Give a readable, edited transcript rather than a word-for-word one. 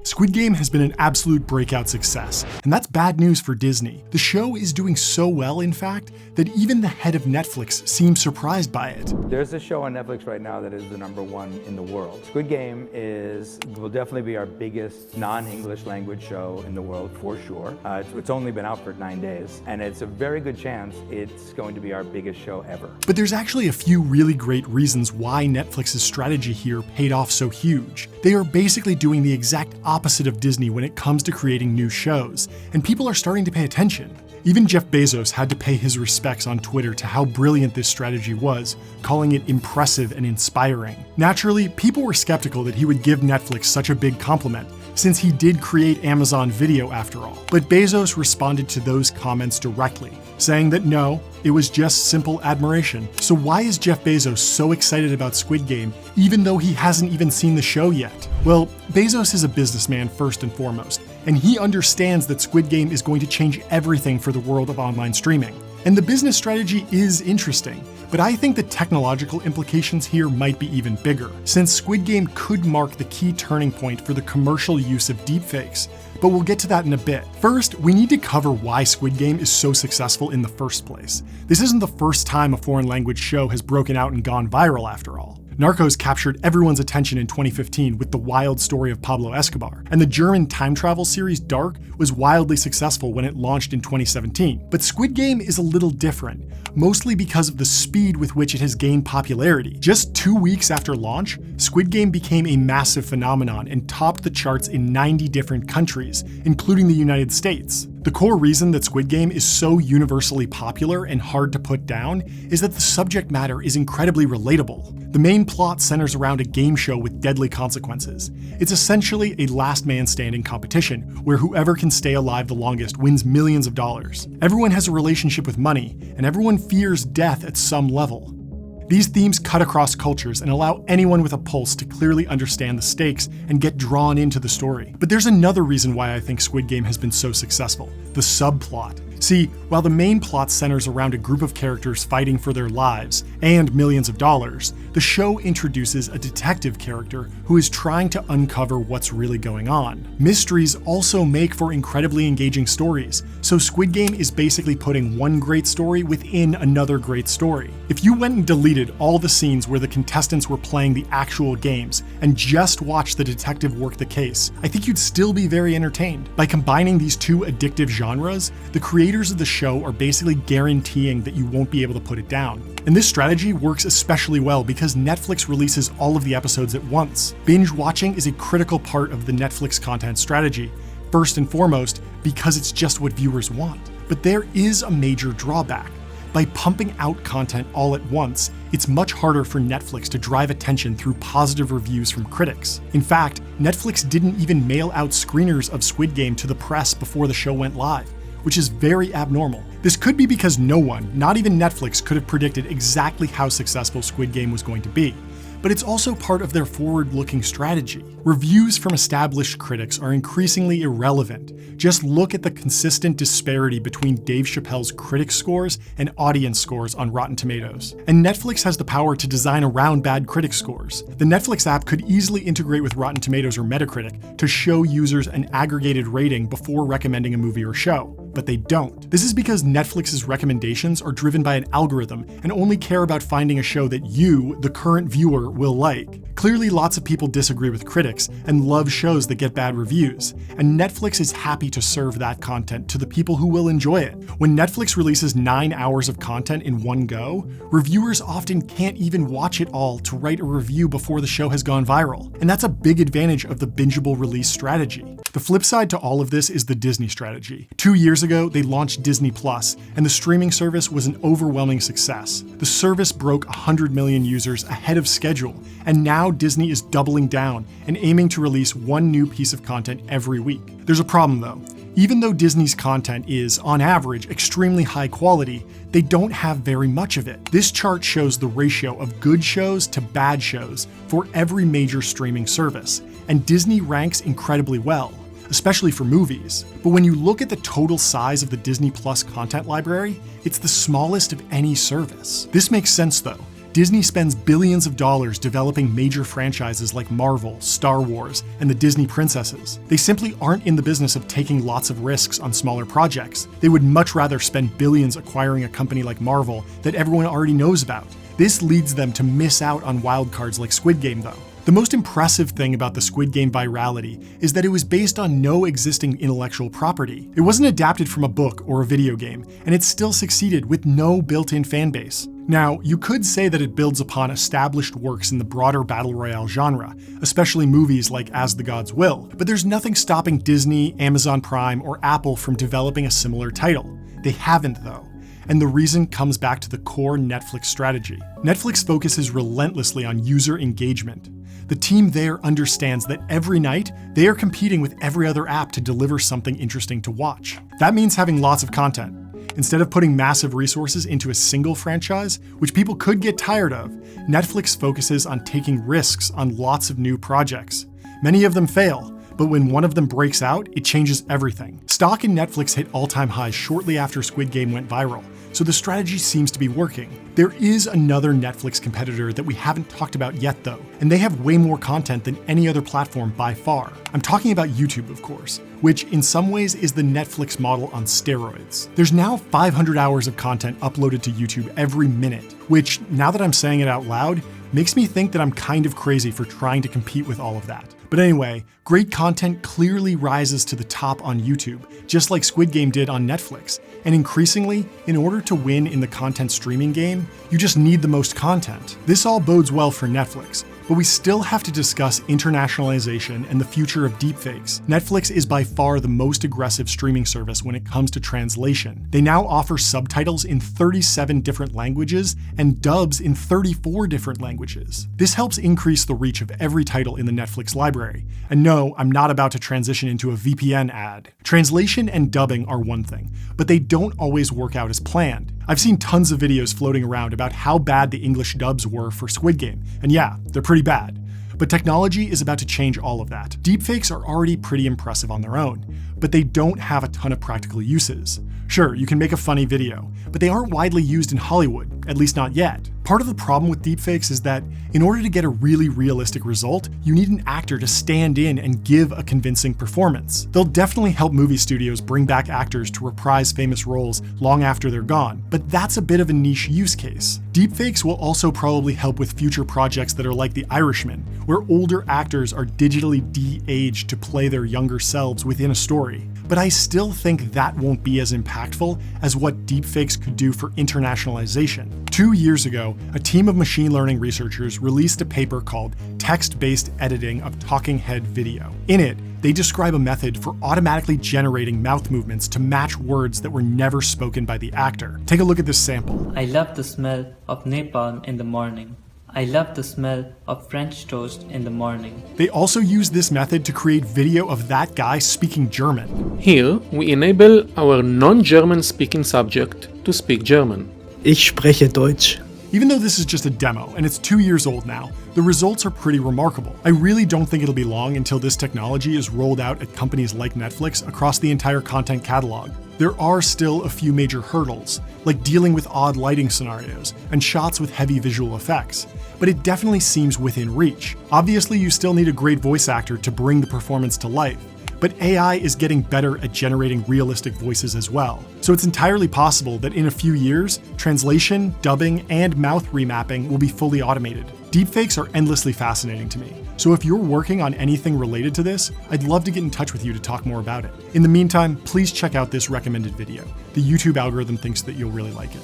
Squid Game has been an absolute breakout success, and that's bad news for Disney. The show is doing so well, in fact, that even the head of Netflix seems surprised by it. There's a show on Netflix right now that is the #1 in the world. Squid Game will definitely be our biggest non-English language show in the world for sure. It's only been out for 9 days, and it's a very good chance it's going to be our biggest show ever. But there's actually a few really great reasons why Netflix's strategy here paid off so huge. They are basically doing the exact opposite of Disney when it comes to creating new shows, and people are starting to pay attention. Even Jeff Bezos had to pay his respects on Twitter to how brilliant this strategy was, calling it impressive and inspiring. Naturally, people were skeptical that he would give Netflix such a big compliment, since he did create Amazon Video after all. But Bezos responded to those comments directly, saying that no, it was just simple admiration. So why is Jeff Bezos so excited about Squid Game, even though he hasn't even seen the show yet? Well, Bezos is a businessman first and foremost, and he understands that Squid Game is going to change everything for the world of online streaming. And the business strategy is interesting, but I think the technological implications here might be even bigger, since Squid Game could mark the key turning point for the commercial use of deepfakes, but we'll get to that in a bit. First, we need to cover why Squid Game is so successful in the first place. This isn't the first time a foreign language show has broken out and gone viral after all. Narcos captured everyone's attention in 2015 with the wild story of Pablo Escobar, and the German time travel series Dark was wildly successful when it launched in 2017. But Squid Game is a little different, mostly because of the speed with which it has gained popularity. Just 2 weeks after launch, Squid Game became a massive phenomenon and topped the charts in 90 different countries, including the United States. The core reason that Squid Game is so universally popular and hard to put down is that the subject matter is incredibly relatable. The main plot centers around a game show with deadly consequences. It's essentially a last man standing competition, where whoever can stay alive the longest wins millions of dollars. Everyone has a relationship with money, and everyone fears death at some level. These themes cut across cultures and allow anyone with a pulse to clearly understand the stakes and get drawn into the story. But there's another reason why I think Squid Game has been so successful: the subplot. See, while the main plot centers around a group of characters fighting for their lives and millions of dollars, the show introduces a detective character who is trying to uncover what's really going on. Mysteries also make for incredibly engaging stories, so Squid Game is basically putting one great story within another great story. If you went and deleted all the scenes where the contestants were playing the actual games and just watched the detective work the case, I think you'd still be very entertained. By combining these two addictive genres, the creators of the show are basically guaranteeing that you won't be able to put it down. And this strategy works especially well because Netflix releases all of the episodes at once. Binge watching is a critical part of the Netflix content strategy, first and foremost because it's just what viewers want. But there is a major drawback. By pumping out content all at once, it's much harder for Netflix to drive attention through positive reviews from critics. In fact, Netflix didn't even mail out screeners of Squid Game to the press before the show went live, which is very abnormal. This could be because no one, not even Netflix, could have predicted exactly how successful Squid Game was going to be. But it's also part of their forward-looking strategy. Reviews from established critics are increasingly irrelevant. Just look at the consistent disparity between Dave Chappelle's critic scores and audience scores on Rotten Tomatoes. And Netflix has the power to design around bad critic scores. The Netflix app could easily integrate with Rotten Tomatoes or Metacritic to show users an aggregated rating before recommending a movie or show. But they don't. This is because Netflix's recommendations are driven by an algorithm and only care about finding a show that you, the current viewer, will like. Clearly, lots of people disagree with critics and love shows that get bad reviews, and Netflix is happy to serve that content to the people who will enjoy it. When Netflix releases 9 hours of content in one go, reviewers often can't even watch it all to write a review before the show has gone viral, and that's a big advantage of the bingeable release strategy. The flip side to all of this is the Disney strategy. 2 years ago, they launched Disney Plus, and the streaming service was an overwhelming success. The service broke 100 million users ahead of schedule, and now Disney is doubling down and aiming to release one new piece of content every week. There's a problem though. Even though Disney's content is, on average, extremely high quality, they don't have very much of it. This chart shows the ratio of good shows to bad shows for every major streaming service, and Disney ranks incredibly well, especially for movies. But when you look at the total size of the Disney Plus content library, it's the smallest of any service. This makes sense though. Disney spends billions of dollars developing major franchises like Marvel, Star Wars, and the Disney princesses. They simply aren't in the business of taking lots of risks on smaller projects. They would much rather spend billions acquiring a company like Marvel that everyone already knows about. This leads them to miss out on wildcards like Squid Game, though. The most impressive thing about the Squid Game virality is that it was based on no existing intellectual property. It wasn't adapted from a book or a video game, and it still succeeded with no built-in fan base. Now, you could say that it builds upon established works in the broader battle royale genre, especially movies like As the Gods Will, but there's nothing stopping Disney, Amazon Prime, or Apple from developing a similar title. They haven't, though. And the reason comes back to the core Netflix strategy. Netflix focuses relentlessly on user engagement. The team there understands that every night, they are competing with every other app to deliver something interesting to watch. That means having lots of content. Instead of putting massive resources into a single franchise, which people could get tired of, Netflix focuses on taking risks on lots of new projects. Many of them fail, but when one of them breaks out, it changes everything. Stock in Netflix hit all-time highs shortly after Squid Game went viral, so the strategy seems to be working. There is another Netflix competitor that we haven't talked about yet though, and they have way more content than any other platform by far. I'm talking about YouTube, of course, which in some ways is the Netflix model on steroids. There's now 500 hours of content uploaded to YouTube every minute, which, now that I'm saying it out loud, makes me think that I'm kind of crazy for trying to compete with all of that. But anyway, great content clearly rises to the top on YouTube, just like Squid Game did on Netflix. And increasingly, in order to win in the content streaming game, you just need the most content. This all bodes well for Netflix, but we still have to discuss internationalization and the future of deepfakes. Netflix is by far the most aggressive streaming service when it comes to translation. They now offer subtitles in 37 different languages and dubs in 34 different languages. This helps increase the reach of every title in the Netflix library. And no, I'm not about to transition into a VPN ad. Translation and dubbing are one thing, but they don't always work out as planned. I've seen tons of videos floating around about how bad the English dubs were for Squid Game, and yeah, they're pretty bad. But technology is about to change all of that. Deepfakes are already pretty impressive on their own, but they don't have a ton of practical uses. Sure, you can make a funny video, but they aren't widely used in Hollywood, at least not yet. Part of the problem with deepfakes is that in order to get a really realistic result, you need an actor to stand in and give a convincing performance. They'll definitely help movie studios bring back actors to reprise famous roles long after they're gone, but that's a bit of a niche use case. Deepfakes will also probably help with future projects that are like The Irishman, where older actors are digitally de-aged to play their younger selves within a story. But I still think that won't be as impactful as what deepfakes could do for internationalization. 2 years ago, a team of machine learning researchers released a paper called Text-Based Editing of Talking Head Video. In it, they describe a method for automatically generating mouth movements to match words that were never spoken by the actor. Take a look at this sample. I love the smell of napalm in the morning. I love the smell of French toast in the morning. They also use this method to create video of that guy speaking German. Here, we enable our non-German speaking subject to speak German. Ich spreche Deutsch. Even though this is just a demo, and it's 2 years old now, the results are pretty remarkable. I really don't think it'll be long until this technology is rolled out at companies like Netflix across the entire content catalog. There are still a few major hurdles, like dealing with odd lighting scenarios and shots with heavy visual effects, but it definitely seems within reach. Obviously, you still need a great voice actor to bring the performance to life, but AI is getting better at generating realistic voices as well. So it's entirely possible that in a few years, translation, dubbing, and mouth remapping will be fully automated. Deepfakes are endlessly fascinating to me, so if you're working on anything related to this, I'd love to get in touch with you to talk more about it. In the meantime, please check out this recommended video. The YouTube algorithm thinks that you'll really like it.